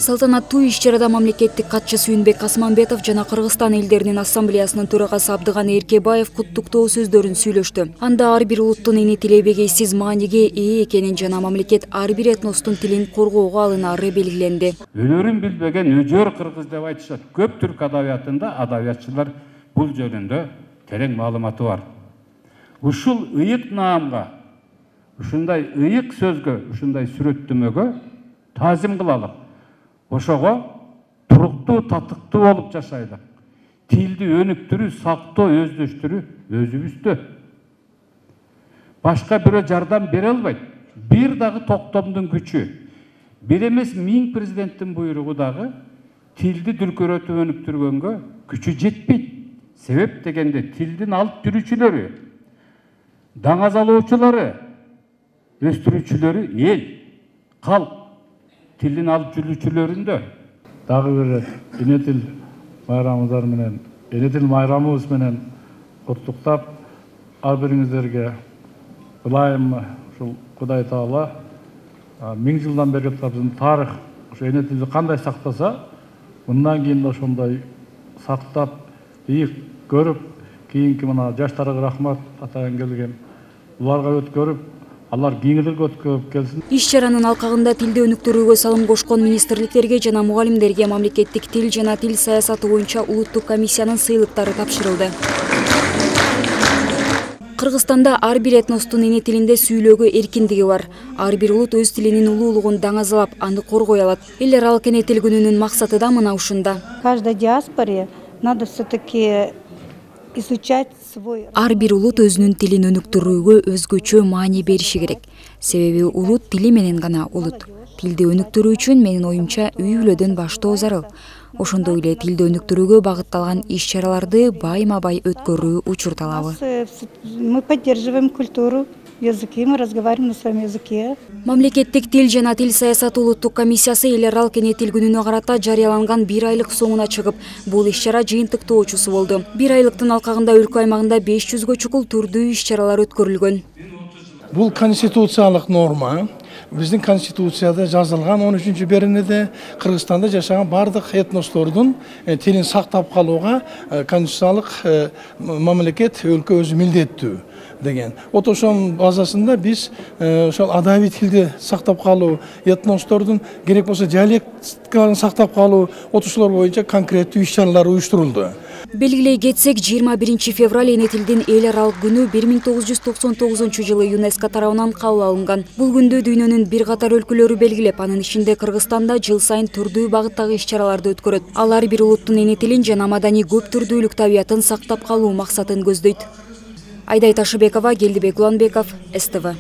Салтанаттуу иш-чарада мамлекеттик катчы Сүйүнбек Асманбетов жана Кыргызстан элдеринин ассамблеясынын төрагасы Абдыганы Эркебаев куттуктоо сөздөрүн сүйлөштү. Анда ар бир улуттун эни тили бегейсиз мааниге ээ экенин жана мамлекет ар бир этностун тилин коргоого алынаары белгиленди. Өнөрүн билбеген өжөр кыргыз деп айтышат. Көп түрк адабиятында адабиятчылар бул жөнүндө терең маалыматы бар. Ушул ыйык наамга, ушундай ыйык сөзгө, ушундай сүрөттөмөгө тазим кылалык. Ошого туруктуу, татыктуу болуп жашайлык. Тилди өнүктүрүү, сактоо, өздөштүрүү өзүбүздө. Башка бирөө жардам бере албайт. Бир дагы токтомдун күчү, бир эмес 1000 президенттин буйругу дагы тилди дүркүрөтүп өнүктүргөнгө күчү жетпейт. Себеп дегенде тилдин алып жүрүүчүлөрү, даңаз алуучулары, өстүрүүчүлөрү эл, калк, тилдин алып жүрүүчүлөрүндө. Дагы бир эне тил майрамыңыздар менен, эне тил майрамыбыз менен куттуктап, ар бириңиздерге ылайым ушул Кудай Таала 1000 жылдан бери биздин тарых ушу эне тилди кандай сактаса, мындан кийин да ошондой сактап, ийик көрүп, кийинки мына жаштарга рахмат атайын келген. Буларга өткөрүп, алар кийинирээк өткөрүп келсин. Иш-чаранын алкагында тилди өнүктүрүүгө салым кошкон министрликтерге жана мугалимдерге мамлекеттик тил жана тил саясаты боюнча улуттук комиссиянын сыйлыктары тапшырылды. Кыргызстанда ар бир этностун эне тилинде сүйлөөгө эркиндиги бар. Ар бир улут өз тилинин улуулугун даңазалап, аны коргой алат. Эл аралык эне тил күнүнүн максаты да мына ушунда. Каждой диаспоре надо все-таки изучать свой. Ар бир улут өзүнүн тилин өнүктүрүүгө өзгөчө маани бериши керек. Себеби улут тили менен гана улут. Тилди өнүктүрүү үчүн менин оюмча үй бүлөдөн баштоо зарыл. Ошондой эле тилди өнүктүрүүгө багытталган иш-чараларды байма-бай өткөрүү учурталабы. Мы поддерживаем культуру, языки, мы разговариваем на своем языке. Мамлекеттик тил жана тил саясаты улуттук комиссиясы эл аралык эне тил күнүнө карата жарыяланган 1 айлык соңуна чыгып, бул иш-чара жыйынтыктоочусу болду. 1 айлыктын алкагында өлкө аймагында 500гө чукул түрдүү иш-чаралар өткөрүлгөн. Бул конституциялык норма. Биздин конституцияда жазылган 13-беренеде Кыргызстанда жашаган бардык этностордун тилин сактап калууга конституциялык мамлекет өлкө өзү милдеттүү деген. Ошонун базасында биз ошол адабий тилди сактап калуу, этностордун керек болсо диалектикаларын сактап калуу, ошолор боюнча конкреттүү иш-чаралар уюштурулду. Белгилей кетсек, 21 февраль эне тилдин эл аралык күнү 1999-жылы ЮНЕСКО тарабынан кабыл алынган. Бул күндү дүйнөнүн бир катар өлкөлөрү белгилеп, анын ичинде Кыргызстанда жыл сайын түрдүү багыттагы иш-чараларды өткөрөт. Ал ар бир улуттун эне тилин жана маданий көп түрдүүлүк табиятын сактап калуу максатын көздөйт. Айдай Ташыбекова, Келдибек Уланбеков, СТВ.